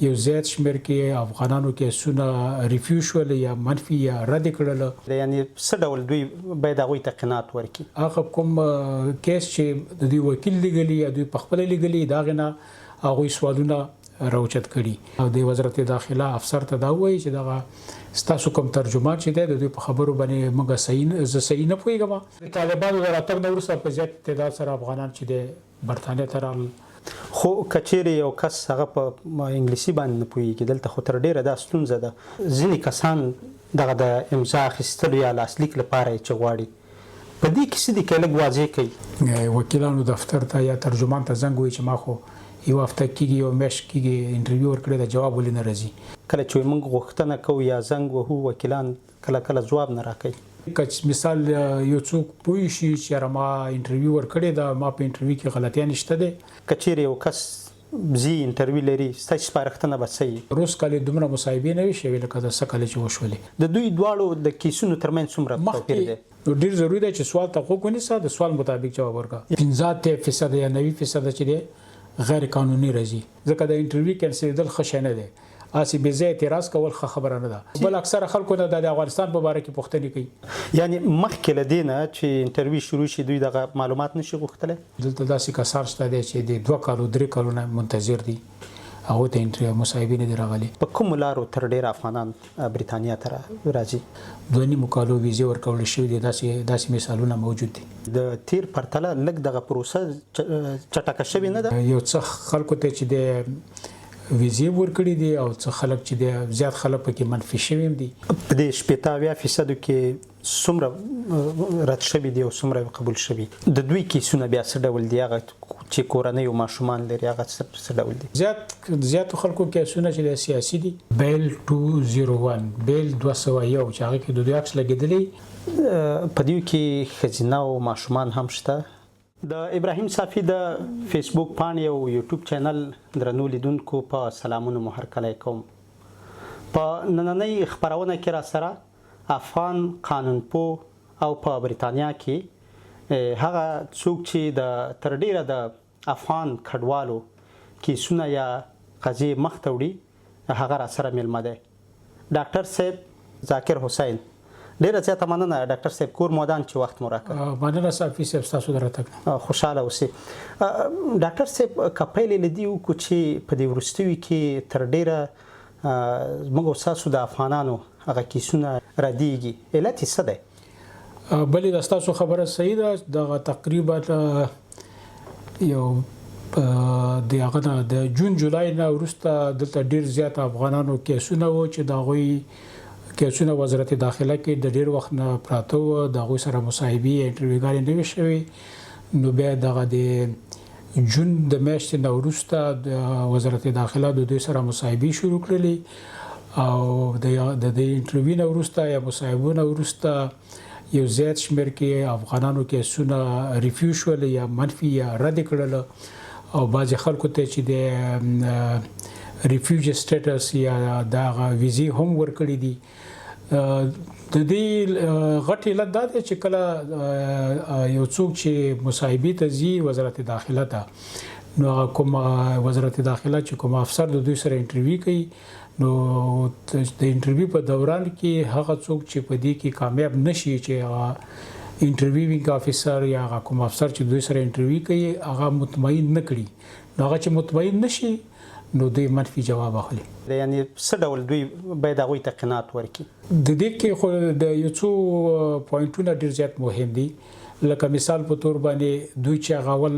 یو زیات شمېر کې افغانانو کیسونه ریفیو شول یا منفي یا رد کړل. یعنی څه ډول دوی باید هغوی ته قناعت ورکړي؟ هغه کوم کیس چې د دوی وکیل لیږلی یا دوی پخپله لیږلی د هغې نه هغوی سوالونه راوچت کړي او د وزارت داخله افسر ته دا ووایي چې دغه ستاسو کوم ترجمان چې دی د دوی په خبرو باندې موږ زه صحیح نه پوهېږم. د طالبانو د راتګ نه وروسته په زیات تعداد سره افغانان چې دی برطانیه ته راغلل. خو که چیرې یو کس هغه په انګلیسي باندې نه پوهېږي، دلته خو تر ډېره دا ستونزه ده. ځینې کسان دغه د امضا اخیستلو یا لاسلیک لپاره یې چې غواړي، په دې کې څه دي که لږ واضح کوي؟ وکیلانو دفتر ته یا ترجمان ته زنګ ووایي چې ما خو یو هفته کېږي یو میاشت کېږي انټرویو ورکړی ده، جواب ولې نه راځي؟ کله چې موږ غوښتنه کوو یا زنګ وهو، وکیلان کله کله ځواب نه راکوي. که مثال یو څوک پوه شي چې ما انټرویو ورکړې ده، ما په انټرویو کې غلطیان شته دی، که چیرې یو کس ځي انټرویو لري، ستاسې سپارښتنه به څه وي؟ روز کالې دومره مصاحبې نه وي شوې لکه د څه کالې چې وشولې. د دوی دواړو د کیسونو ترمنځ څومره توپیر دی؟ نو ډېر ضروري دی چې سوال ته غوږ ونیسه، د سوال مطابق جواب ورکړه. 15% یا 90% چې دی غیر قانوني راځي، ځکه د انټرویو کینسلیدل ښه شی نه دی. اسی بې ځای اعتراض کول ښه خبره نه ده. بل اکثره خلکو نه د افغانستان په باره کې پوښتنې کوي. یعنی مخکې له دې نه چې انټرویو شروع شي دوی دغه معلومات نشي غوښتلی؟ دلته داسې کسان شته دی چې د 2 کالو 3 کالو نه منتظر دي، هغو ته انټرویو مصاحبې نه دي راغلي. په کومو لارو تر ډېره افغانان بریتانیا ته راځي؟ 2.5 کالو ویزې ورکول شوي دي. داسې مثالونه موجود دي. د تیر پرتله لږ دغه پروسه چټکه شوې نه ده؟ یو څه خلکو ته چې د ویزې ورکړي دي او څه خلک چې د زیات خلک پکې منفي شوي هم دي. په دې 80% کې څومره رد شوي دي او څومره قبول شوي؟ د دوی کیسونه بیا څه ډول دي؟ هغه چې کورنۍ او ماشومان لري هغه څه ډول دي؟ زیاتو خلکو کیسونه چې د سیاسي دي. بیل 201 بیل 201 چې هغه کې د دوی عکس لګېدلی، په دوی کې ښځینه او ماشومان هم شته. د ابراهیم صافي د فیسبوک پاڼې او یوټیوب چینل درنو لیدونکو په سلامونو مو هرکلی کوم. په نننۍ خپرونه کې را سره افغان قانونپوه او په بریتانیا کې هغه څوک چې د تر ډیره د افغان کډوالو کیسونه یا قضیې مخ ته وړي، هغه را سره میلمه دی. ډاکټر صاحب ذاکر حسین، ډیره زیاته مننه ډاکټر صاحب، کور مودان چې وخت مو راکړ. مننه صافي صاحب، ستاسو د راتګ خوشحاله اوسئ. ډاکټر صاحب، که پیلې له دې وکړو چې په دې وروستیو کې تر ډیره موږ او ستاسو د افغانانو هغه کیسونه ردېږي، علت یې څه دی؟ بلې د ستاسو خبره صحیح ده. دغه تقریبا یو د هغه نه د جون جولای نه وروسته دلته ډېر زیات افغانانو کیسونه وو چې د هغوی کیسونه وزارت داخله کې د ډېر وخت نه پراته وو، د هغوی سره مصاحبې انټرویوګانې نه وې شوې. نو بیا دغه د جون د میاشتې نه وروسته د وزارت داخله د دوی سره مصاحبې شروع کړلې او د دې انټرویو نه وروسته یا مصاحبو نه وروسته یو زیات شمېر کې افغانانو کیسونه ریفیو شول یا منفي یا رد کړل او بعضې خلکو ته چې د ریفیوجي سټیټس یا دغه ویزې هم ورکړي دي. د دې غټ علت دا دی چې کله یو څوک چې مصاحبې ته ځي وزارت داخله ته، نو کوم وزارت داخله چې کوم افسر د دوی سره انټرویو کوي، نو د انټرویو په دوران کې هغه څوک چې په دې کې کامیاب نشي چې انټرویوینګ افیسر یا هغه کوم افسر چې دوی سره انټرویو کوي هغه مطمئن نه کړي، نو هغه چې مطمئن نشي نو دوی منفي جواب اخلي. یعنی څه ډول دوی باید هغوی ته قناعت ورکړي؟ د دې کې خو د یو څو پوینټونه ډېر زیات مهم دي. لکه مثال په تور باندې دوی چې هغه اول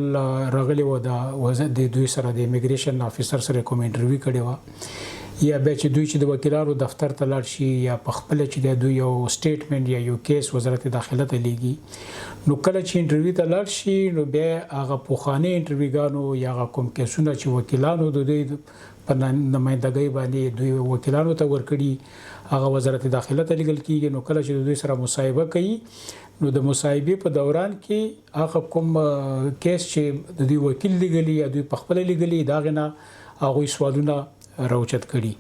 راغلي وو د دوی سره د امیګریشن افیسر سره کوم انټرویو کړې وه، یا بیا چې دوی چې د وکیلانو دفتر ته لاړ شي یا په خپله چې دوی یو سټیټمنټ یا یو کیس وزارت داخله ته لیږي، نو کله چې انټرویو ته لاړ شي نو بیا هغه پخواني انټرویوګانو یا هغه کوم کیسونه چې وکیلانو د دوی په نمایندګۍ باندې دوی وکیلانو ته ورکړي هغه وزارت داخله ته لیږل کېږي. نو کله چې دوی سره مصاحبه کوي، نو د مصاحبې په دوران کې هغه کوم کیس چې د دوی وکیل لیږلی یا دوی پخپله لیږلی، د هغې نه هغوی سوالونه راوچت کړي.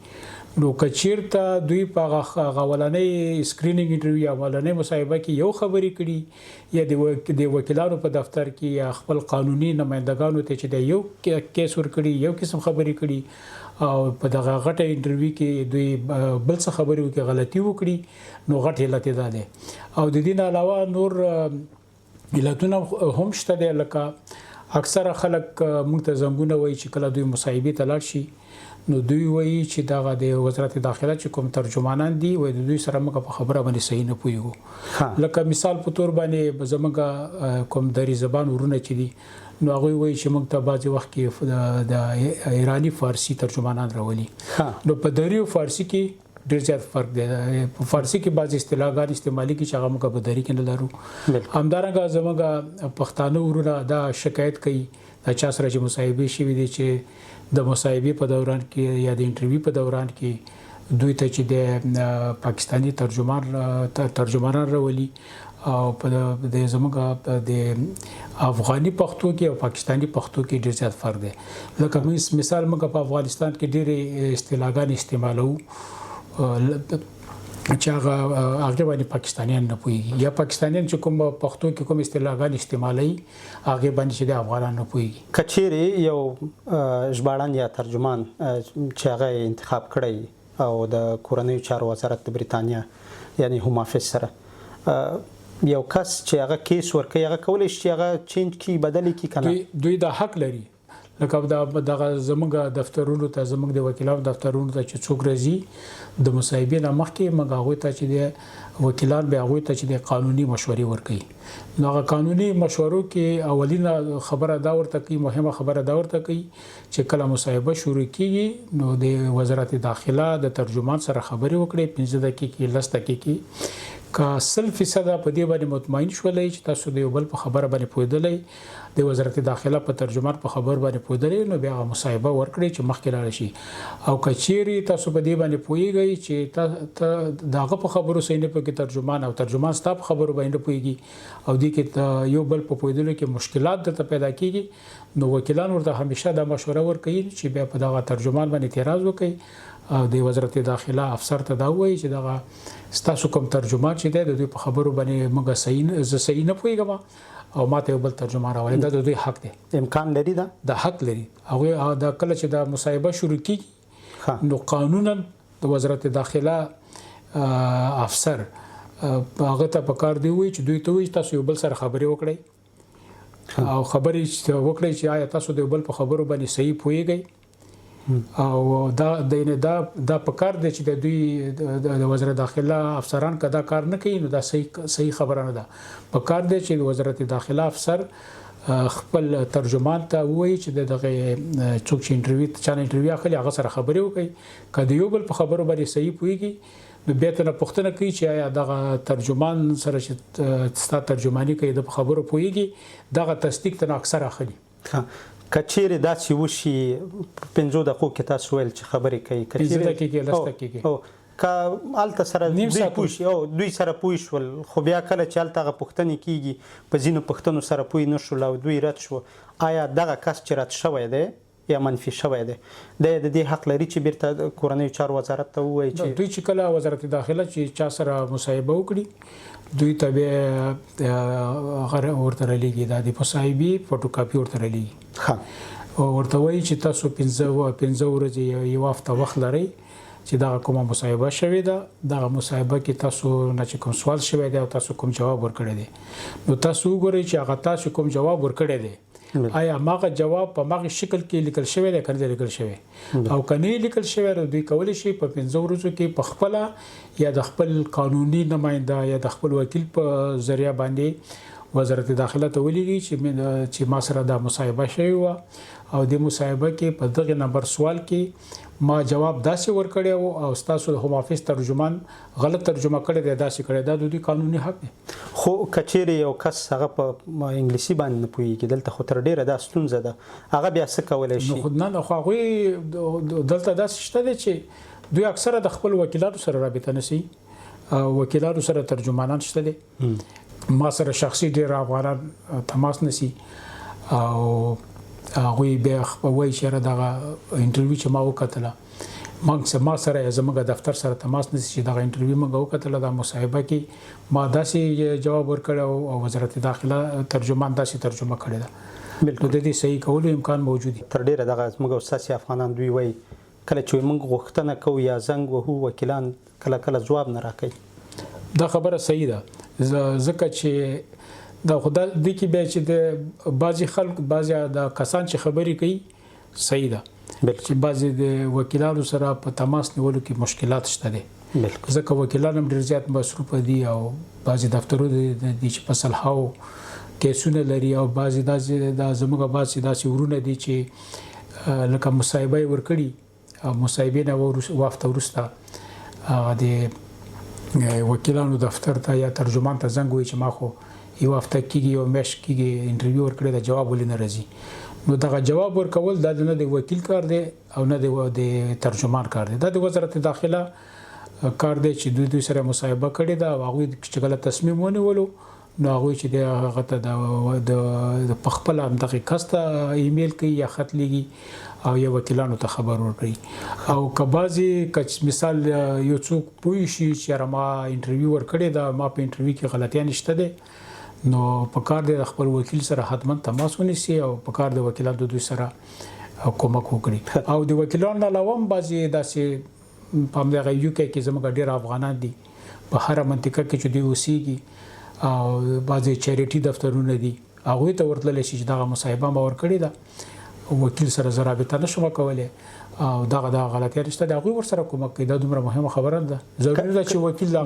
نو کچیرته دوی په غولنې سکرینینګ انټرویو یا ولنې مصاحبه کې یو خبرې کړي یا د وکیلانو په دفتر کې یا خپل قانوني نمائندګانو ته چې د یو کیس ور کړي یو قسم خبرې کړي او په دغه غټه انټرویو کې دوی بل څه خبرې وکړي غلطي وکړي نو غټ علت ده او د دې علاوه نور علتونه هم شته دي لکه اکثره خلک موږ ته زنګونه وایي چې کله دوی مصاحبه ته لاړ شي نو دوی وایي چې دغه د وزارت داخله چې کوم ترجمانان دي وایي دوی سره موږ په خبره باندې صحیح نه پوهیږو لکه مثال په تور باندې زموږ کوم دری زبان ورونه چې دي نو هغه وایي چې موږ ته بعضی وخت کې د ایرانی فارسی ترجمانان راولي نو په دری او فارسی کې ډیر زیات فرق دی په فارسی کې بعضی اصطلاحات استعمالي کې چې هغه موږ په دری کې نه لرو همدارنګه زموږ پښتانه ورونه دا شکایت کوي دا چا سره چې مصاحبه شوي دي چې د مصاحبه په دوران کې یا د انټرویو په دوران کې دوی ته چې د پاکستانی ترجمانان راولي او په د زموږ د افغاني پښتو کې او پاکستانی پښتو کې ډیر زیات فرق دی لکه مثال موږ په افغانستان کې ډېر اصطلاحات استعمالو چې هغه باندې پاکستانیان نه پوهیږي یا پاکستانیان چې کوم پښتو کې کوم اصطلاحات استعمالي هغه باندې چې د افغانان نه پوهیږي کچېرې یو ژباړن یا ترجمان چې هغه انتخاب کړی او د کورنیو چارو وزارت د بریتانیا یعنی هم افیس سره یو کس چې هغه کیس ورکوي هغه کولی شي هغه چینج کی بدلی کی کنه دوی د حق لري لکه دغه زموږ دفترونو ته زموږ د وکیلانو دفترونو ته چې څوک راځي د مصاحبې نه مخکې موږ هغوی ته چې د وکیلان به هغوی ته چې د قانوني مشورې ورکوي نو هغه قانوني مشورو کې اولینه خبره دا ورته کوي مهمه خبره دا ورته کوي چې کله مصاحبه شروع کیږي نو د وزارت داخله د ترجمان سره خبرې وکړي 15 دقیقې 10 دقیقې کا 100% په دې باندې مطمئن شولای چې تاسو د یو بل په خبره باندې پوهیدلې د وزارت داخله په ترجمان په خبر باندې پوهیدلې نو بیا مصاحبه ورکړي چې مخکې لاړ شي او کچيري تاسو په دې باندې پوهیږئ چې داغه په خبرو سینې په کې ترجمان او ترجمان ستاسو خبرو باندې پوهیږي او دې کې یو بل په پوهیدلو کې مشکلات درته پیدا کیږي نو وکیلان ورته همیشه دا مشوره ورکوي چې بیا په دغه ترجمان باندې اعتراض وکړي او د وزارت داخله افسر ته دا وایي چې دغه ستاسو کوم ترجمان چې دی د دوی په خبرو باندې موږ صحیح نه پوهیږم او ماته یو بل ترجمان راولي دا د دوی حق دی امکان لري دا حق لري هغه دا کله چې د مصاحبه شروع کیږي نو قانونا د وزارت داخله افسر هغه ته پکار دی وي چې دوی ته وي تاسو یو بل سره خبرې وکړئ او خبرې وکړئ چې آیا تاسو د یو بل په خبرو باندې صحیح پوهیږئ او دا پکار دی چې د دوی د وزارت داخله افسران کدا کار نه کوي نو دا صحیح خبره نه ده پکار دی چې د وزارت داخله افسر خپل ترجمان ته وایي چې دغه څوک چې انټرویو اخلي هغه سره خبرې وکړي کله یو بل په خبرو باندې صحیح پوهیږي نو بیا ته پوښتنه کوي چې آیا دغه ترجمان سره چې ستاسو ترجمانی کوي د خبرو پوهیږي دغه تصدیق ته اکثر اخلي کچېرې دا چې وشي 15 دقیقو کې تاسو ویل چې خبرې کوي کچېرې دقیقې 10 دقیقې او کا الته سره دوی سره پوي شول خو بیا کله چې الته پښتني کیږي په ځینو پښتنو سره پوي نشول او دوی رد شو آیا دغه کس چې رد شوی دی یا منفي شوی دی د دې حق لري چې بیرته کورنیو چارو وزارت ته وایي چې دوی چې کله وزارت داخله چې چا سره مصاحبه وکړي دوی ته به غره ورته لګي د مصاحبه فوټو کاپي ورته لګي ورته وایي چې تاسو 15 ورځې یو هفته وخت لرئ چې دا کومه مصاحبه شوې ده دا مصاحبه کې تاسو نه چې کوم سوال شوی دی او تاسو کوم جواب ورکړی دی نو تاسو وګورئ چې هغه تاسو کوم جواب ورکړی دی آیا ماغه جواب په ماغه شکل کې لیکل شوی دی کنه لیکل شوی او کنه لیکل شوی دوی کولی شي په 15 ورځو کې په خپل یا د خپل قانوني نماینده یا د خپل وکیل په ذریعہ باندې وزارت داخله ته ولېږي چې ما سره دا مصاحبه شوی و او د مصاحبه کې په دغه نمبر سوال کې ما جواب داسې ورکړی او تاسو د هم افیس ترجمان غلط ترجمه کړی دی داسې کړی دا د دوی قانوني حق دی خو کچېرې یو کس هغه په انګلیسي باندې نه پوهیږي دلته خو تر ډیره دا ستونزه ده هغه بیا څه کولی شي نه خو هغوی دلته داسې شته دی چې دوی اکثره د خپل وکیلانو سره رابطه نسی وکیلانو سره ترجمانان شته دي ما سره شخصي ډیر افغانان تماس نسی او هغه به وایي چې دغه انټرویو چې ما وکړه ما سره زموږ دفتر سره تماس نشي چې دا انټرویو موږ وکړل دا مصاحبه کې ما داسې جواب ورکړ او وزارت داخله ترجمان داسې ترجمه کړې ده بالکل د دې صحیح کولو امکان موجود دی. تر ډیره دغه موږ استاد افغانان دوی وای کله چې موږ غوښتنه کوو یا زنګ وهو وکیلان کله کله جواب نه راکوي. دا خبره صحیح ده ځکه چې دا خدای د کې به چې د بعضی خلک بعضی د کسان چې خبرې کوي صحیح ده چې بعضی د وکیلانو سره په تماس نیولو کې مشکلات شته دي ځکه وکیلان هم ډیر زیات مصروف دي او بعضی دفترونه د چې په صلحاو کیسونه لري او بعضی د زموږ بعضی داسې ورونه دي چې لکه مصاحبه ورکړي او مصاحبې نه وافته ورسته د وکیلانو دفتر ته یا ترجمان ته زنګ وي چې ما خو یو هفته کېږي یو میاشت کېږي انټرویو ورکړی دا جواب ولې نه راځي نو دغه جواب ورکول دا نه د وکیل کار دی او نه د ترجمان کار دی دا د وزارت داخله کار دی چې دوی سره مصاحبه کړې ده او هغوی چې کله تصمیم ونیولو نو هغوی چې د هغه ته د پخپله همدغې کس ته ایمیل کوي یا خط لیږي او یا وکیلانو ته خبر ورکړي او که بعضې مثال یو څوک پوه شي چې ما انټرویو ورکړې ده ما په انټرویو کې غلطیان شته دی نو په کار د خپل وکیل سره حتما تماس ونیسي او په کار د وکیلانو دوی سره کومک وکړي او د وکیلانو علاوه هم بعضې داسې په همدغه یو کې زموږ ډېر افغانان دي په هره منطقه کې چې دوی اوسېږي او بعضې چارېټي دفترونه دي هغوی ته ورتللی شي چې دغه مصاحبه ما ورکړې ده وکیل سره زه رابطه نشم کولی او دغه غلطیان شته د هغوی ورسره کومک کوي دا دومره مهمه خبره ده ضروري ده چې وکیل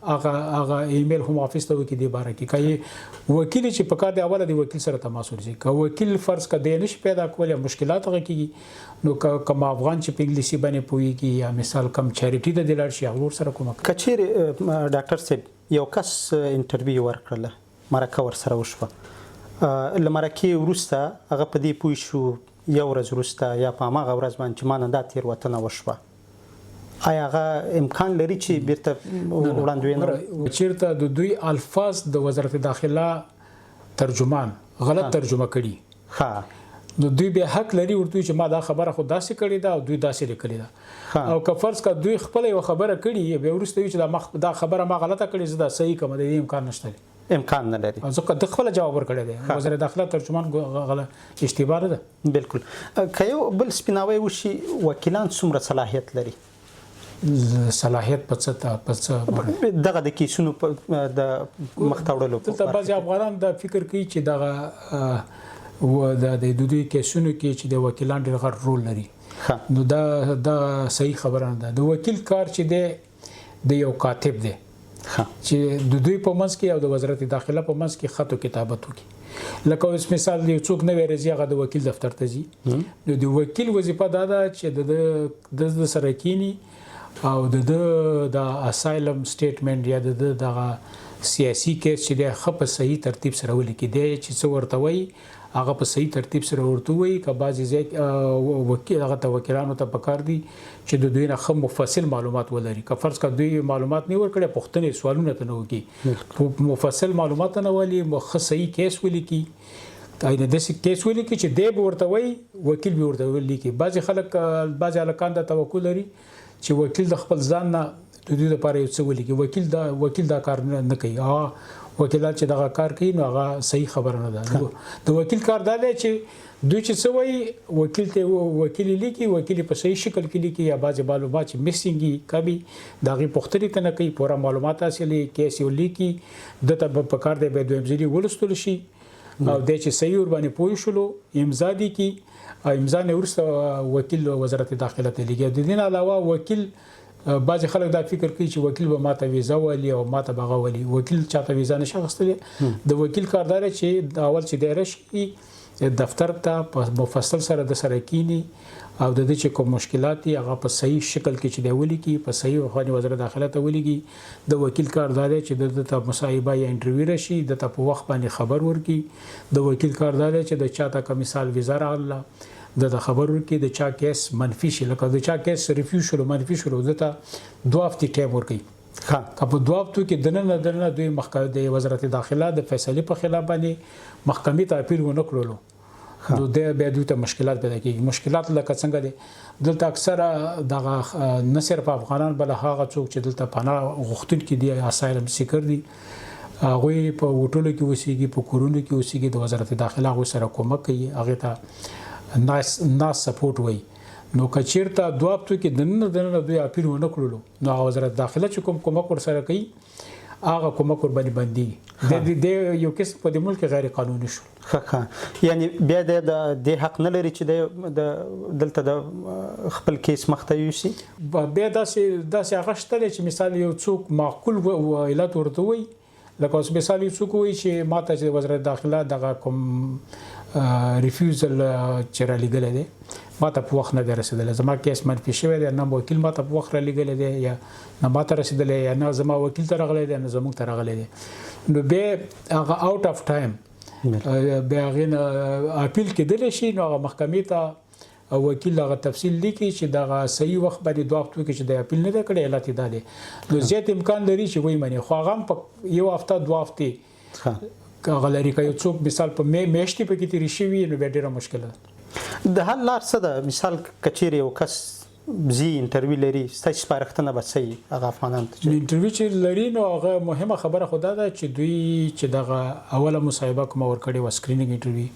هغه ایمیل هم افیس ته وکړي د باره کې که وکیل چې په کار دی اوله د وکیل سره تماس ونیسي که وکیل فرض که دی نشي پیدا کولی مشکلات هغه کېږي نو کوم افغان چې په انګلیسي باندې پوهېږي یا مثال کم چارېټي ته دی لاړ شي هغه ورسره کومک که چیرې ډاکټر صاحب یو کس انټرویو ورکړله مرکه ورسره وشوه له مرکې وروسته هغه په دې پوه شو یو ورځ وروسته یا په هماغه ورځ باندې چې ما نه دا تېروتنه وشوه آیا هغه امکان لري چې بیرته وړاندوینه چیرته د دوی الفاظ د وزارت داخله ترجمان غلط ترجمه کړي ها نو دوی به حق لري ورته چې ما دا خبره خو داسې کړې ده او دوی داسې لیکلې ده او که فرض کا دوی خپل یو خبره کړي به ورسته چې دا خبره ما غلطه کړې زه دا صحیح کوم د امکان نشته امکان نه لري ځکه د خپل جواب ورکړی دی وزارت داخله ترجمان غلط اشتباه ده بالکل که یو بل سپیناوی وشي وکیلان څومره صلاحیت لري صلاحیت په څه دغه د کیسونو د مخته وړلو دلته بعضې افغانان دا فکر کوي چې دغه د دوی کیسونو کې چې د وکیلان ډېر غټ رول لري نو دا صحیح خبره نه ده د وکیل کار چې دی د یو کاتب دی چې د دوی په منځ کې او د وزارت داخله په منځ کې خط او کتابت وکړي لکه اوس مثال یو څوک نوی راځي هغه د وکیل دفتر ته ځي نو د وکیل وظیفه دا ده چې د سره کینی او د اسایلم سټیټمنټ یا دغه سیاسي کیس چې د خپ صحیح ترتیب سره ولیکي دی چې څه ورته وایي هغه په صحیح ترتیب سره ورته وایي که بعضې ځای وکیل هغه ته وکیلانو ته پکار دي چې د دوی نه ښه مفصل معلومات ولري که فرض که دوی معلومات نه ورکړي پوښتنې سوالونه ته نه وکړي مفصل معلومات نه ولي ښه صحیح کیس ولیکي داسې کیس ولیکي چې دی به ورته وایي وکیل به ورته ولیکي بعضې خلک بعضې هلکان دا توقع لري چې وکیل د خپل ځان نه د دوی لپاره یو څه ولیکي وکیل دا کار نه کوي وکیلان چې دغه کار کوي نو هغه صحیح خبره نه ده د وکیل کار دا دی چې دوی چې څه وایي وکیل ته وکیل لیکي وکیل په صحیح شکل کې لیکي یا بعضې معلومات چې مسینګ کبي د هغې پوښتنې ته نه کوي پوره معلومات حاصلوي کیس یې لیکي دته به پکار دی باید دویم ځلي ولوستل شي او دی چې صحیح ورباندې پوه شولو امضا دي کی امضا نه وروسته وکیل وزارت داخله ته لیږي د دې نه علاوه وکیل بعضې خلک دا فکر کوي چې وکیل به ماته ویزه والي او ماته به هغه والي وکیل چاته ویزه نشي اخیستلی د وکیل کار دا دی چې اول چې دی راشي دفتر ته په مفصل سره د سره کینی او د دې چې کوم مشکلات دي هغه په صحیح شکل کې چې دی ولیکي په صحیح خواني وزارت داخله ته ولیږي د وکیل کار دا دی چې د مصاحبه یا انټرویو راشي د ته په وخت باندې خبر ورکړي د وکیل کار دا دی چې د چاته که مثال ویزه راغله د خبر ورکړي د چا کیس منفي شي لکه د چا کیس ریفیوز شلو منفي شلو دته 2 هفتې ټایم ورکړي که په 2 هفتو کې دننه دوی د وزارت داخله د فیصلې په خلاف باندې محکمې ته اپیل ونه کړلو نو بیا دوی ته مشکلات پیدا کیږي. مشکلات لکه څنګه دي دلته اکثره دغه نه صرف افغانان بل هغه څوک چې دلته پناه غوښتونکي دي اسایلم سیکر دي هغوی په هوټلو کې اوسېږي په کورونو کې اوسېږي د وزارت داخله هغوی سره کومک کوي هغې ته ناس سپورټ وایي. نو که چېرته دوه هفتو کې دننه دوی اپیل ونه کړلو نو هغه وزارت داخله چې کوم کومک ورسره کوي هغه کومک ورباندې بندېږي. د یو قسم په دې ملک غیر قانوني شو. ښه یعنی بیا د دې حق نه لري چې د دلته د خپل کیس مخته یوسي. بیا داسې هغه شته دی چې مثال یو څوک معقول علت ورته وایي لکه اوس مثال یو څوک وایي چې ما ته چې وزارت داخله دغه کوم ریفیوزل چې رالیږلی دی ما ته په وخت نه دی رسېدلی زما کیس منفي شوی دی نه وکیل ما ته په وخت رالیږلی دی یا نه ما ته رسېدلی یا نه زما وکیل ته راغلی دی نه زموږ ته راغلی دی. نو بیا هغه آوټ اف ټایم بیا هغې نه اپیل کېدلی شي نو هغه محکمې ته وکیل هغه تفصیل لیکي چې دغه صحیح وخت باندې دوه هفتو کې چې د اپیل نه دی کړی علت یې دا دی. نو زیات امکان لري چې وایي مني خو هغه هم په یو هفته دوه هفتې هغه لري که یو څوک مثال په میاشتې پکې تېرې شوي نو بیا ډېره مشکله ده. د حل لار څه ده؟ مثال که چیرې یو کس زی انټرویو لري ستاسو سپارښتنه به څه وي هغه افغانانو ته؟ انټرویو چې لري نو هغه مهمه خبره خو دا ده چې دوی چې دغه اوله مصاحبه کومه ورکړې وه سکرینینګ انټرویو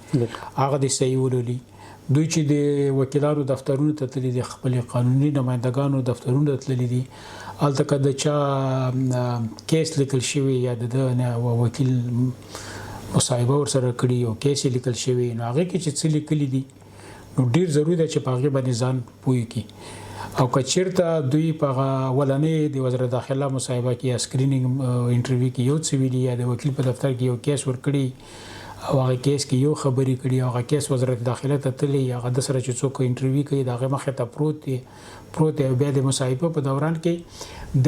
هغه دې صحیح ولولي. دوی چې د وکیلانو دفترونو ته تللي دي خپلې قانوني نمایندګانو دفترونو ته تللي دي هلته که د چا کیس لیکل شوی یا د وکیل مصاحبه ورسره کړي او کیس یې لیکل شوی نو هغې کې چې څه لیکلي دي نو ډیر ضروري ده چې په هغې باندې ځان پوه کړي. او که چېرته دوی په هغه اولنۍ د وزارت داخله مصاحبه کې یا سکرینینګ انټرویو کې یو څه ویلي یا د وکیل په دفتر کې یو کیس ورکړي او هغه کیس کې یو خبرې کړي او هغه کیس وزارت داخله ته تللی هغه د سره چې څوک انټرویو کوي د هغې مخې ته پروت دی بیا د مصاحبه په دوران کې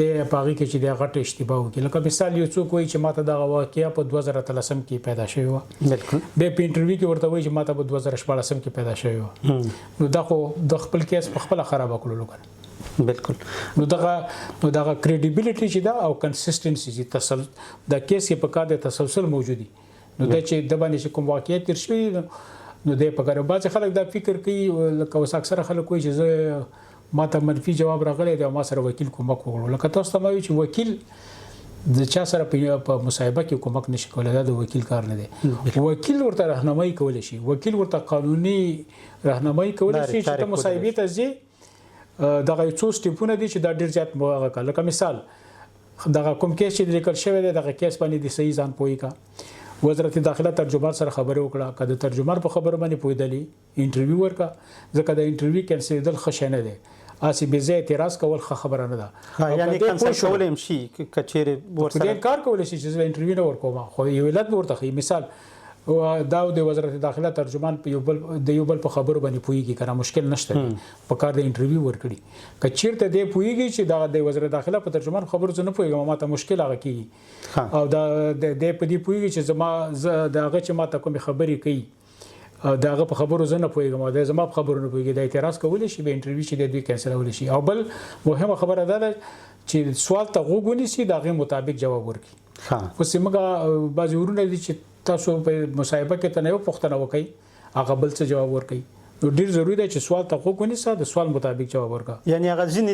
د په هغې کې چې د غټ اشتباه وکړي. لکه مثال یو څوک وایي چې ما ته دغه واقعه په 2013 کې پیدا شوې وه بیا په انټرویو کې ورته وایي چې ما ته په 2014 کې پیدا شوې وه نو دا خو د خپل کیس په خپله خرابه کړلو کنه. بالکل. نو دغه کریډیبیلیټي چې ده او کنسسټنسي چې د کیس کې په کار د تسلسل موجودي نو دا چې د باندې چې کوم واقعیت تیر شوي نو دی په کار بعضې خلک دا فکر کوي لکه اوس اکثره خلک وایي چې زه ما ته منفي جواب راغلی دی او ما سره وکیل کومک وکړو. لکه تاسو ته ما وایي چې وکیل د چا سره په مصاحبه کې کومک نشي کولی دا د وکیل کار نه دی. وکیل ورته راهنمایي کولی شي وکیل ورته قانوني راهنمایي کولی شي چې ته مصاحبې ته ځې دغه یو څو سټیپونه دي چې دا ډېر زیات هغه کړه. لکه مثال دغه کوم کیس چې لیکل شوی دی دغه کیس باندې د صحیح ځان پوهی کا وزارت داخله ترجمان سره خبرې وکړه که د ترجمان په خبرو باندې پوهېدلې انټرویو ورکړه ځکه د انټرویو کینسلېدل ښه شی نه دی هسې بې ځایه اعتراض کول ښه خبره نه ده. یعنې کینسل کولی هم شي که چیرې ورسره انکار کولی شي چې زه انټرویو نه ورکوم خو یو علت به ورته ښیي. مثال دا د وزارت داخله ترجمان په یو بل په خبرو باندې پوهېږي که نه مشکل نشته په کار د انټرویو ورکړي. که چېرته دی پوهېږي چې دا د وزارت داخله په ترجمان خبرو زه نه پوهېږم ما ته مشکل هغه کېږي او دی په دې پوهېږي چې د هغه چې ما ته کومې خبرې کوي د هغه په خبرو زه نه پوهېږم او دی زما په خبرو نه پوهېږي د اعتراض کولی شي به انټرویو چې دی دوی کینسلولی شي. او بل مهمه خبره دا ده چې سوال ته غوږ ونیسي د هغې مطابق جواب ورکړي. اوس زموږ بعضې ورونه دي چې تاسو په مصاحبه کې ته نه یو پوښتنه وکړئ هغه بل څه جواب ورکړي نو ډېر ضروري دی چې سوال ته غوږ ونیسه د سوال مطابق جواب ورکړه. یعنې هغه ځینې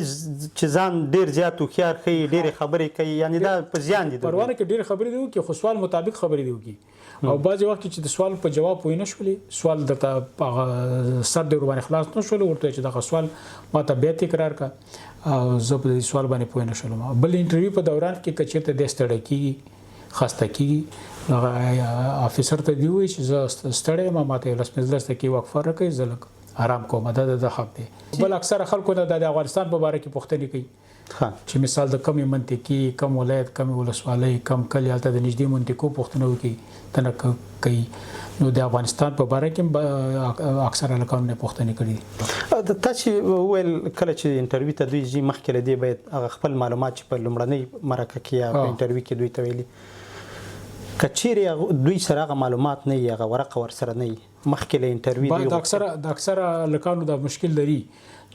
چې ځان ډېر زیات هوښیار ښیي ډېرې خبرې کوي یعنې دا په زیان دي پروا نه کوي ډېرې خبرې دي وکړي خو سوال مطابق خبرې دي وکړي. او بعضې وخت چې د سوال په جواب پوه نه شولې سوال درته هغه سر دې ورباندې خلاص نه شولو ورته چې دغه سوال ما ته بیا تکرار کړه او زه په دې سوال باندې پوه نه شولم. بل انټرویو په دوران کې که چېرته دی ستړی کېږي خسته کېږي هغه افیسر ته دی وایي چې زه ستړی یم ما ته 10 دقیقې وقفه راکړئ زه لږ آرام کوم دا د حق دی. بل اکثره خلکو نه د افغانستان په باره کې پوښتنې کوي چې مثال د کمې منطقې کم ولایت کم ولسوالۍ کم کلي هلته د نږدې منطقو پوښتنه وکړي ته نه کوي نو د افغانستان په باره کې اکثره هلکانو نه پوښتنې کړي دي. تاسو وویل کله چې انټرویو ته دوی ځي مخکې له دې باید هغه خپل معلومات چې په لومړنۍ مرکه کې یا په انټرویو کې دوی ته ویلي که چیرې دوی سره هغه معلومات نه وي هغه ورقه ورسره نه وي مخکې له انټرویو د اکثره هلکانو دا مشکل لري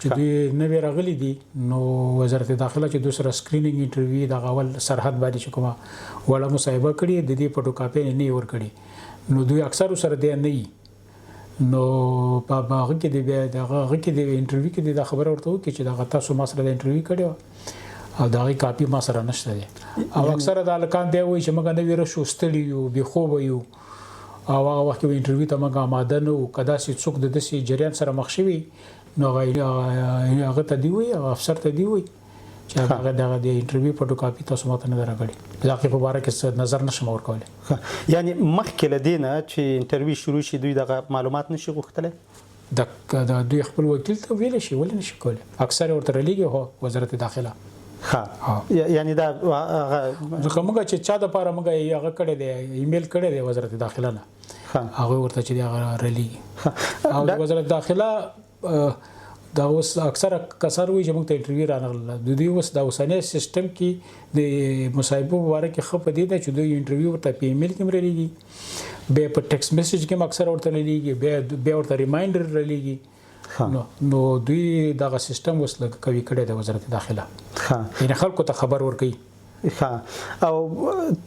چې دوی نوی راغلي دي نو وزارت داخله چې دوی سره سکرینینګ انټرویو دغه اول سرحد باندې چې کومه وړه مصاحبه کړې د دې فوټوکاپي نه یې ورکړي نو دوی اکثر سره دی نه وي نو په هغه کې د بیا دغه کې د انټرویو کې د خبره ورته وکړي چې دغه تاسو ما سره د انټرویو کړی او دغه کاپي ما سره نشته دی او اکثره د الکان دی وایي چې موږ نه ویره شو ستړي یو بې خوبه یو او هغه وخت کې انټرویو ته موږ آماده نه وو که داسې څوک د داسې جریان سره مخ شوي نو هغه ته دی وایي او افسر ته دی وایي چې هغه دغه د انټرویو فوټو کاپي تاسو ماته نه راغړي د هغې په باره کې نظر نشم ورکولی یعنی مخکې له دې نه چې انټرویو شروع شي دوی دغه معلومات نشي غوښتلی د دوی خپل وکیل ته ویلی شي ولې نشي کولی اکثر یې ورته رلیږي هو وزارت داخله یعنی دا ځکه موږ چې چا دپاره موږ هغه کړی دی ایمیل کړی دی وزارت داخله نه هغوی ورته چې دی هغه رلیږي او وزارت داخله دا اوس اکثره کسان وایي چې موږ ته انټرویو رانغله د دوی اوس د اوسنی سیستم کې د مصاحبو په باره کې ښه په دې ده چې دوی انټرویو ورته په ایمیل کې هم رلیږي بیا په ټیکسټ میسج کې هم اکثره ورته رلیږي بیا ورته ریمایندر رلیږي نو دوی دغه سیستم اوس لږ قوي کړی دی وزارت داخله یعنې خلکو ته خبر ورکوي او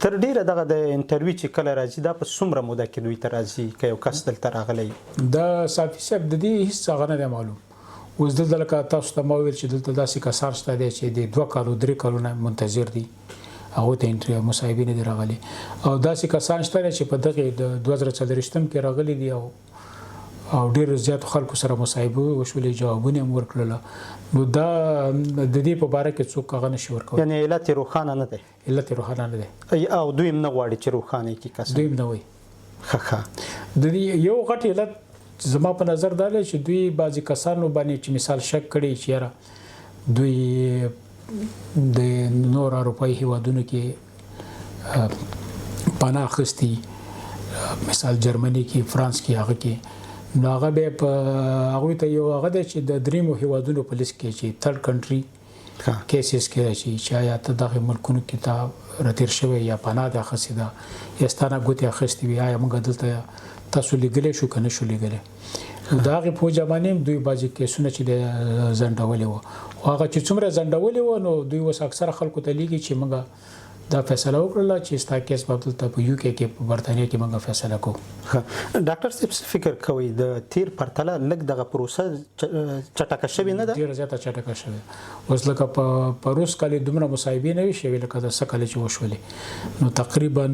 تر ډیره دغه د انټرویو چې کله راځي دا په څومره موده کې دوی ته راځي که یو کس دلته راغلی د صافي صاحب د دې هیڅ هغه نه دی معلوم اوس دلته لکه تاسو ته ما ویل چې دلته داسې کسان شته دی چې د 2 کالو 3 کالونه منتظر دي هغوی ته انټرویو مصاحبې نه دي راغلي او داسې کسان شته دی چې په دغې د 2024 کې راغلي دي او ډېر زیاتو خلکو سره مصاحبې وشولې جوابونه هم ورکړله نو دا د دې په باره کې څوک هغه نشي ورکولی یعنې علت یې روښانه نه دی علت یې روښانه نه دی او دوی هم نه غواړي چې روښانه یې کړي کسان دوی هم نه وایي د دې یو غټ علت زما په نظر دا دی چې دوی بعضې کسانو باندې چې مثال شک کړي چې یاره دوی د نور اروپایي هیوادونو کې پناه اخیستي مثال جرمني کې فرانس کې هغه کې نو هغه بیا په هغوی ته یو هغه دی چې د دریمو هیوادونو په لیست کې چې تھرډ کنټري کیسز کې راشي چې آیا ته دغه ملکونو کې ته راتېر شوی یا پناه دې اخیستې ده یا ستا نه ګوتې اخیستې وي آیا موږ دلته تاسو لیږلی شو که نه شو لیږلی د هغې په وجه باندې هم دوی بعضې کیسونه چې دی ځنډولي وو خو هغه چې څومره ځنډولي وو نو دوی اوس اکثره خلکو ته لیږي چې موږ دا فیصله وکړله چې ستا کیس به دلته په یو کې په برطانیه کې موږ فیصله کوو ډاکټر صاحب څه فکر کوئ د تیر پرتله لږ دغه پروسه چټکه شوې نه ده ډېره زیاته چټکه شوې اوس لکه په روس کال دومره مصاحبې نه وي شوې لکه د څه کال چې وشولې نو تقریبا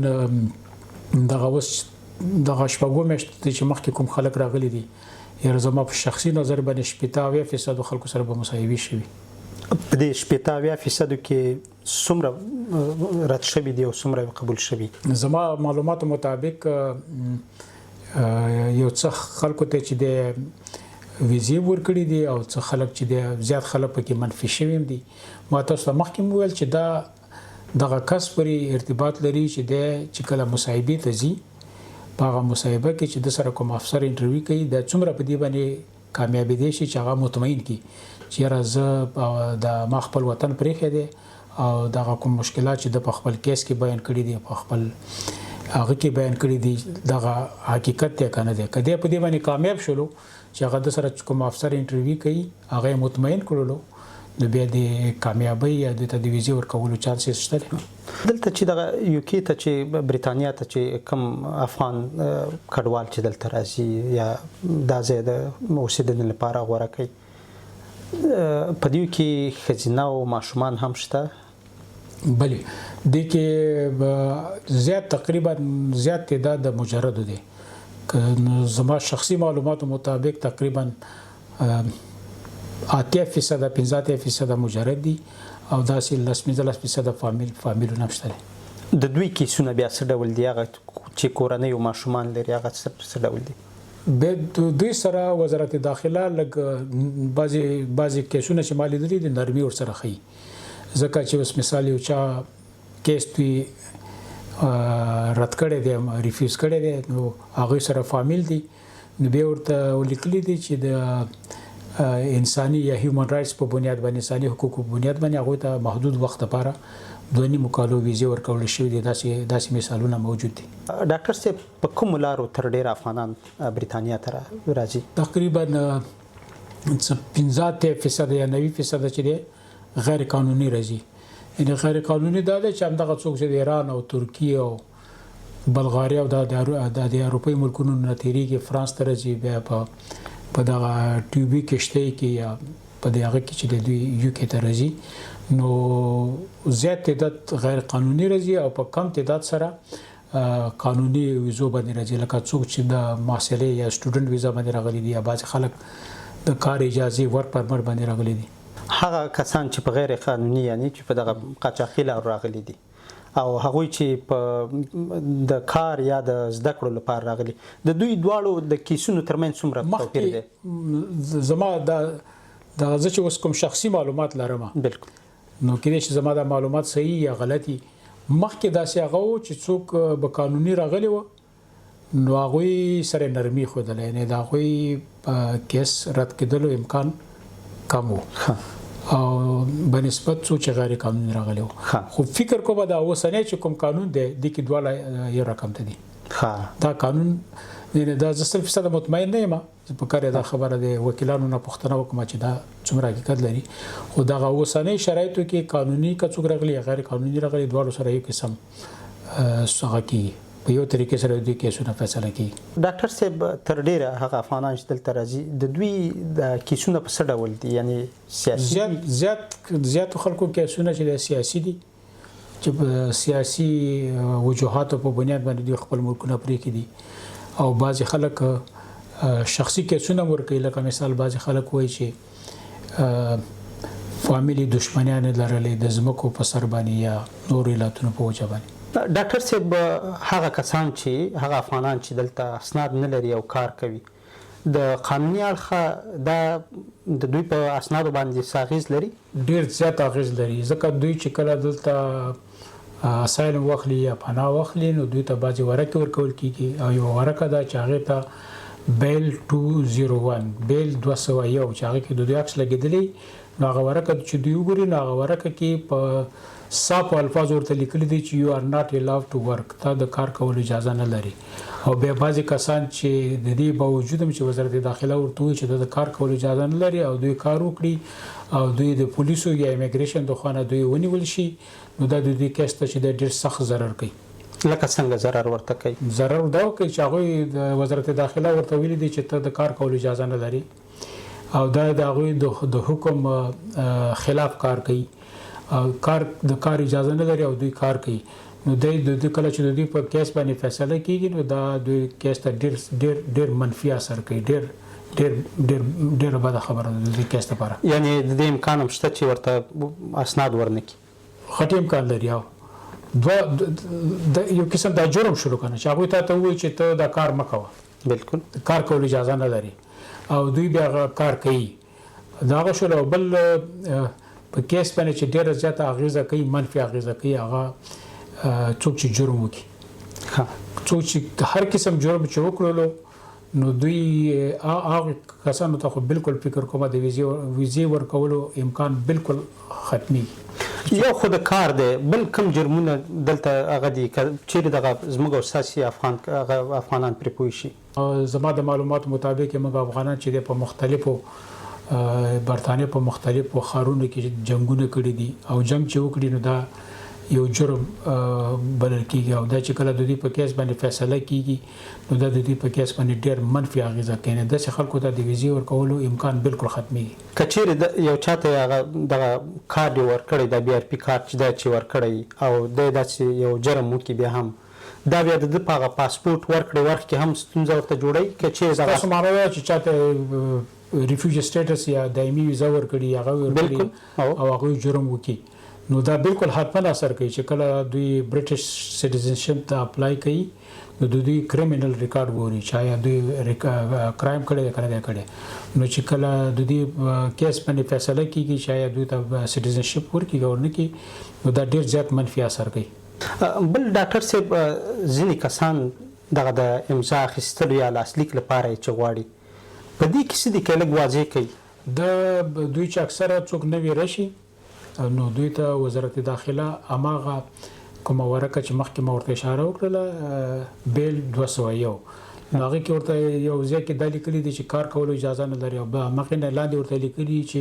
دغه اوس دغه شپږو میاشتې چې مخکې کوم خلک راغلي دي یاره زما په شخصي نظر باندې 80% خلکو سره به مصاحبې شوي په دې 80% کې څومره رد شوي دي او څومره قبول شوي زما معلوماتو مطابق یو څه خلکو ته چې د ویزې ورکړي دي او څه خلک چې د زیات خلک پکې منفي شوي هم دي ما تاسو ته مخکې وویل چې دا دغه کس پورې ارتباط لري چې کله مصاحبې ته ځي په هغه مصاحبه کې چې د سره کوم افسر انټرویو کوي د څومره په دې باندې کامیابېدی شي چې هغه مطمئن کړي چې یاره زه د ما خپل وطن پرېښی دی او دغه کوم مشکلات چې د په خپل کیس کې بیان کړي دي په خپل هغه کې بیان کړي دي دغه حقیقت دی که نه دی که دی په دې باندې کامیاب شولو چې هغه د سره کوم افسر انټرویو کوي هغه یې مطمئن کړلو نو بیا د کامیابۍ یا د ویزې ورکولو چانسز شته دی دلته چې دغه یوکې ته چې بریتانیا ته چې کوم افغان کډوال چې دلته راځي یا دا ځای د اوسېدنې لپاره غوره کوي په دې کې ښځینه او ماشومان هم شته بلې دې کې زیات تقریبا زیات تعداد د مجردو دی زما شخصي معلوماتو مطابق تقریبا 8% 15% مجرد دي او داسې 15% فامیلونه هم شته دي د دوی کیسونه بیا څه ډول دي هغه چې کورنۍ او ماشومان لري هغه څه ډول دي به دوی سره وزارت داخله لږ بعضې کیسونه چې ما لیدلي دي نرمي ورسره ښیي ځکه چې اوس مثال یو چا کیس دوی رد کړی دی ریفیوز کړی دی نو هغوی سره فامیل دي نو بیا ورته ولیکلي دي چې د انساني یا هیومن رایټس په بنیاد باندې انساني حقوقو په بنیاد باندې هغوی ته محدود وخت لپاره 2.5 کالو ویزې ورکول شوي دي داسې مثالونه موجود دي ډاکټر صاحب په کومو لارو تر ډېره افغانان بریتانیا ته راځي تقریبا 15% یا 90% چې دی غیر قانوني راځي یعنې غیر قانوني دا دی چې همدغه څوک چې د ایران او ترکیې او بلغاریا او د اروپای ملکونو نه تیریږي فرانس ته راځي بیا په دغه ټیوبي کشته کې یا په دغه کې چې د یو کې ته راځي نو زیات تعداد غیر قانوني راځي او په کم تعداد سره قانوني ویزو باندې راځي لکه څوک چې د محصلې یا سټوډنټ ویزا باندې راغلي دي یا بعض خلک د کار اجازه ورک پرمټ باندې راغلي دي هغه کسان چې په غیر قانوني یعنی چې په دغه قاچاقي لار راغلي دي او هغوی چې په د کار یا د زده کړو لپاره راغلي د دوی دواړو د کیسونو ترمنځ څومره توپیر دی زما د زه چې اوس کوم شخصي معلومات لرم بالکل نو کله چې زما د معلومات صحیح یا غلطي مخکې داسې هغه و چې څوک به قانوني راغلی و نو هغوی سره نرمي ښودله یعنې د هغوی کیس رد کېدلو امکان کم و او بنسبت څو چې غیر قانوني راغلی و خو فکر کومه دا اوسنی چې کوم قانون دی دې کې دواړه یو رقم ته دي دا قانون دا زه 100% مطمئن نه یم په کار دا خبره د وکیلانو نه پوښتنه وکړم چې دا څومره حقیقت لري خو دا اوسنۍ شرایطو کې قانوني کڅوګ راغلي غیر قانوني راغلي دواړو سره یو قسم څنګه کی په یو طریقې سره د کیسونو فیصله کوي ډاکټر صاحب تر ډیره هغه افغانان چې دلته راځي د دوی د کیسونو په څه ډول دي یعنی سیاسي زیات خلکو کیسونه چې د سیاسي دي چې سیاسي وجوهاتو په بنیاد باندې خپل ملکونه پرې کړي او بعض خلک شخصي کیسونه ورکوي لکه مثال بعض خلک وایي چې فامیلی دشمنیان لرلې د ځمکو په سر باندې یا نور علتونو په وجه باندې ډاکټر صاحب هغه کسان چې هغه افغانان چې دلته اسناد نه لري او کار کوي د قانوني اړخه دا د دوی په اسنادو باندې څه اغېز لري ډېر زیات اغېز لري ځکه دوی چې کله دلته اسایلم واخلي یا پناه واخلي نو دوی ته بعضې ورقې ورکول کېږي او یوه ورقه ده چې هغې ته بیل 201 بیل 201 چې هغې کې د دوی عکس لګېدلی نو هغه ورقه چې دوی وګوري نو هغه ورقه کې په صاف الفاظ ورته لیکلي دي چې یو آر ناٹ الاوډ ټو ورک تا د کار کولو اجازه نه لري او بیا بعضې کسان چې د دې باوجود هم چې وزارت داخله ورته وایي چې د کار کولو اجازه نه لري او دوی کار وکړي او دوی د پولیسو یا امیګریشن د خوا نه دوی ونیول شي نو دا د دوی کیس ته چې د ډېر سخت ضرر کوي لکه څنګه ضرر ورته کوي ضرر دا کوي چې هغوی د وزارت داخله ورته ویلي دي چې ته د کار کولو اجازه نه لري او دا د هغوی د حکم خلاف کار کوي او د کار اجازه نه لري او دوی کار کوي نو دوی کله چې د دوی په کیس باندې فیصله کیږي نو دا دوی کیس ته ډېر منفي اثر کوي ډېر بده خبره ده د دوی کیس لپاره یعنی د دې امکان هم شته چې ورته اسناد ورنکړي غټ امکان لري او یو قسم دا جرم شروع کنه چې هغوی ته وایي چې ته دا کار مه کوه بالکل کار کولو اجازه نه لري او دوی بیا کار کوي دا هغه شول او بل په کیس باندې چې ډېره زیاته اغېزه کوي منفي اغېزه کوي هغه څوک چې جرم وکړي څوک چې هر قسم جرم چې وکړلو نو دوی هغه کسانو ته خو بالکل فکر کومه د ویزې ورکولو امکان بالکل ختمي یو خو د کار دی بل کوم جرمونه دلته هغه دي چیرې دغه زموږ او ستاسې افغانان پرې پوه شي زما د معلوماتو مطابق موږ افغانان چې دی په مختلفو برتانیا په مختلفو ښارونو کې جنګونه کړي دي او جنګ چې وکړي نو دا یو جرم بلل کېږي او دا چې کله د دوی په کیس باندې فیصله کېږي نو دا د دوی په کیس باندې ډېر منفي اغېزه کوي داسې خلکو ته د ویزې ورکولو امکان بالکل ختمېږي که چیرې یو چاته هغه دغه کارډ یې ورکړی دا بي آر پي کارډ چې دا چې ورکړی او دی داسې یو جرم وکړي بیا هم دا بیا د ده په هغه پاسپورټ ورکړې ورکړې هم ستونزه ورته جوړوي که چیرې تاسو معنا وایه چې چاته ریفیوجي سټیټس یا دایمي ویزا ورکړي هغه ورکړي او هغوی جرم وکړي نو دا بالکل حتما اثر کوي چې کله دوی برټش سټیزنشپ ته اپلای کوي نو د دوی کریمینل ریکارډ ګوري چې آیا دوی کرایم کړی دی که نه دی کړی نو چې کله د دوی کیس باندې فیصله کېږي چې آیا دوی ته سټیزنشپ ورکړي که ورنه کړي نو دا ډېر زیات منفي اثر کوي بل ډاکټر صاحب ځینې کسان دغه د امضا اخیستلو یا لاسلیک لپاره یې چې غواړي په دې کې څه دي که لږ واضح کوي د دوی چې اکثره څوک نوي راشي نو دوی ته وزارت داخله هماغه کومه ورقه چې مخکې ما ورته اشاره وکړله بیل 201 نو هغې کې ورته یو ځای کې دا لیکلي دي چې کار کولو اجازه نه لري او مخکې نه لاندې ورته لیکلي چې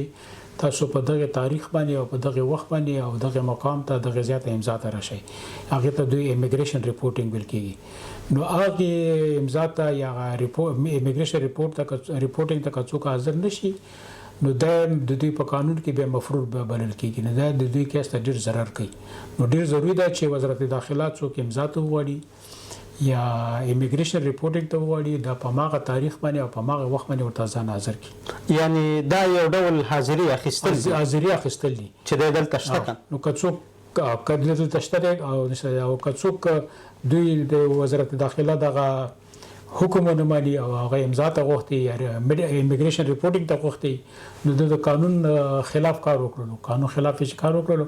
تاسو په دغه تاریخ باندې او په دغه وخت باندې او دغه مقام ته دغه زیات امضا ته راشي هغه ته دوی ایمیګریشن ریپورټینګ ویل کیږي نو هغه امضا ته یا ایمیګریشن ریپورټینګ ته څوک حاضر نشي نو دا د دوی په قانون کې به مفروض بلل کیږي نه دا د دوی کیس ته ډیر ضرر کوي نو ډیر ضروری ده چې وزارت داخله څوک امضا ته وغواړي یا ایمیګریشن ریپورټینګ ته وغواړي دا په ماغه تاریخ باندې او په ماغه وخت باندې ورته ځان حاضر کړي یعنی دا یو ډول حاضری اخیستل دي چې دلته شته نو که څوک دلته شته او که څوک دوی د وزارت داخله دغه حکم نه مانی او هغه امضا ته غوښتي یا ایمیګریشن ریپورټینګ ته غوښتي نو د قانون خلاف کار وکړو قانون خلاف چې کار وکړو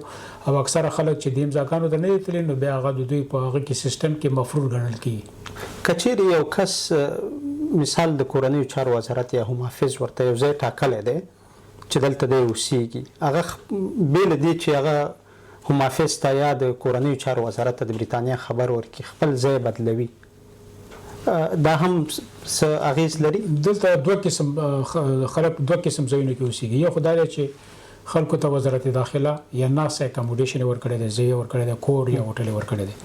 او اکثره خلک چې د امضاګانو ته نه تللی نو بیا هغه د دوی په هغه کې سیستم کې مفروض ګڼل کیږي کچېرې یو کس مثال د کورنیو چارو وزارت یا هم افیس ورته یو ځای ټاکلی دی چې دلته دی اوسیږي هغه بې له دې چې هغه هم افیس ته یا د کورنیو چارو وزارت ته د بریتانیا خبر ورکړي خپل ځای بدلوي دا هم څه اغیز لري دلته دوه قسم خلک دوه قسم ځایونه کې اوسېږي یو خدای دی چې خلکو ته وزارت داخله یا ناس اکاموډیشن ورکړی دی ځای ورکړی دی کور یا هوټل ورکړی دی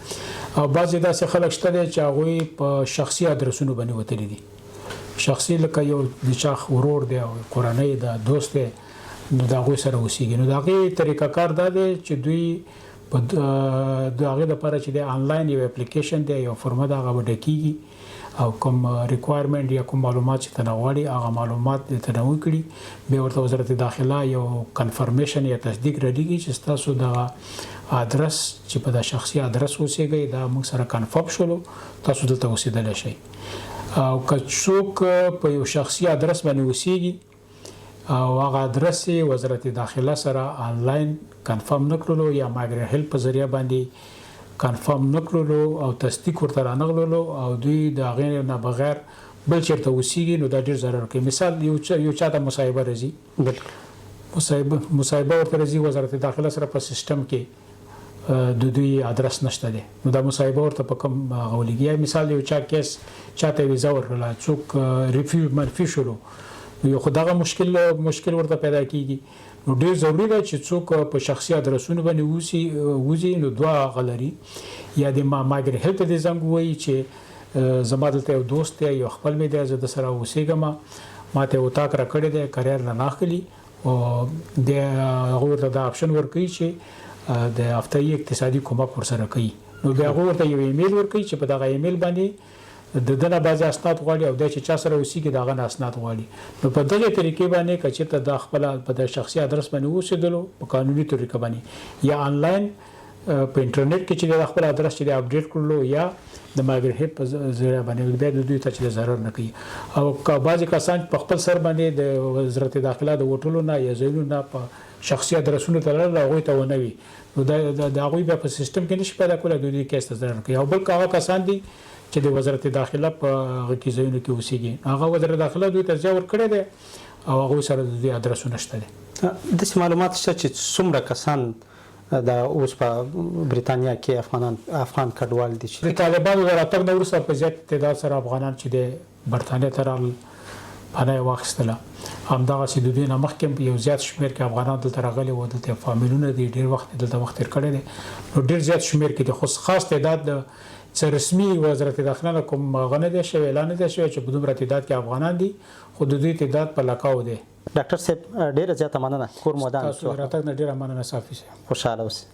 او بعضې داسې خلک شته دی چې هغوی په شخصي ادرسونو باندې وتلي دي شخصي لکه یو د چا ورور دی او کورنۍ ده دوست دی نو د هغوی سره اوسېږي نو د هغې طریقه کار دا دی چې دوی په د هغې دپاره چې دی آنلاین یو اپلیکیشن دی یو فرمه ده هغه به ډکېږي او کوم ریکوایرمنټ یا کوم معلومات چې تنه غواړي هغه معلومات د تنه وکړي بیا ورته وزارت داخله یو کنفرمیشن یا تصدیق رالیږي چې ستاسو د ادرس چې په د شخصي ادرس اوسېږئ دا موږ سره کنفرم شولو تاسو دلته اوسېدلی شئ او که څوک په یو شخصي ادرس باندې اوسېږي او هغه ادرس یې وزارت داخله سره آنلاین کنفرم نه کړلو یا مایګرین هیلپ په ذریعه باندې کنفرم نکړلو او تصدیق ورته رانغللو او دوی د هغې نه بغیر بل چېرته اوسېږي نو دا ډېر ضرر کوي مثال یو چا ته مصاحبه راځي مصاحبه ورته راځي وزارت داخله سره په سیسټم کې د دوی ادرس نشته دی نو دا مصاحبه ورته په کوم غولیږي مثال یو چا کیس چاته ویزا ورکړله څوک منفي شولو یو خو دغه مشکل ورته پیدا کیږي نو ډیر ضروری ده چې څوک په شخصي ادرسونو باندې وځي نو دوه غلري یا د مایګرین هیلپ ته زنګ وایي چې زما دلته یو دوست دی یو خپل مې دی زه د سره اوسېږم ما ته وتاک را کړی دی کریر نه ناخلي او د هغه ورته دا آپشن ورکوي چې د هفتايي اقتصادي کومک ورسره کوي نو بیا هغه ورته یو ایمیل ورکوي چې په دغه ایمیل باندې د دنه بعضې اسناد غواړي او دا چې چا سره اوسېږي د هغه نه اسناد غواړي نو په دغې طریقې باندې که چېرته دا خپله په د شخصي ادرس باندې اوسېدلو په قانوني طریقه باندې یا آنلاین په انټرنیټ کې چې د خپل ادرس چې د اپډیټ کړلو یا د مایګرین هیلپ په ذریعه باندې بیا د دوی ته چې ضرر نه کوي او که بعضې کسان په خپل سر باندې د وزارت داخله د هوټلو نه یا ځایونو نه په شخصي ادرسونو ته لرل هغوی ته ونه وي نو د هغوی بیا په سیسټم کې نشي پیدا کولی دوی کیس ته ضرر کوي او بل که هغه کسان دي چې د وزارت داخله په هغه کې ځایونو کې اوسېږي هغه وزارت داخله دوی ته ځای ورکړی دی او هغوی سره د دوی ادرسونه شته دی داسې معلومات شته چې څومره کسان د اوس په بریتانیا کې افغان کډوال دي چې د طالبانو د راتګ نه وروسته په زیات تعداد سره افغانان چې د بریتانیا ته راغلل پناه یې واخیستله همدغسې د دوی نه مخکې یو زیات شمېر کې افغانان دلته راغلي وو دلته فامیلونه دي ډېر وخت دلته وخت تېر کړی دی نو ډېر زیات شمېر کې دی خو خاص تعداد د څه رسمي وزارت داخله نه کوم هغه نه دی شوی اعلان نه دی شوی چې په دومره تعداد کې افغانان دي خو د دوی تعداد په لکاو دی ډاکټر صاحب ډېره زیاته مننه کور مو ودان تاسو راتګ نه ډېره مننه صافي صاحب خوشحاله اوسئ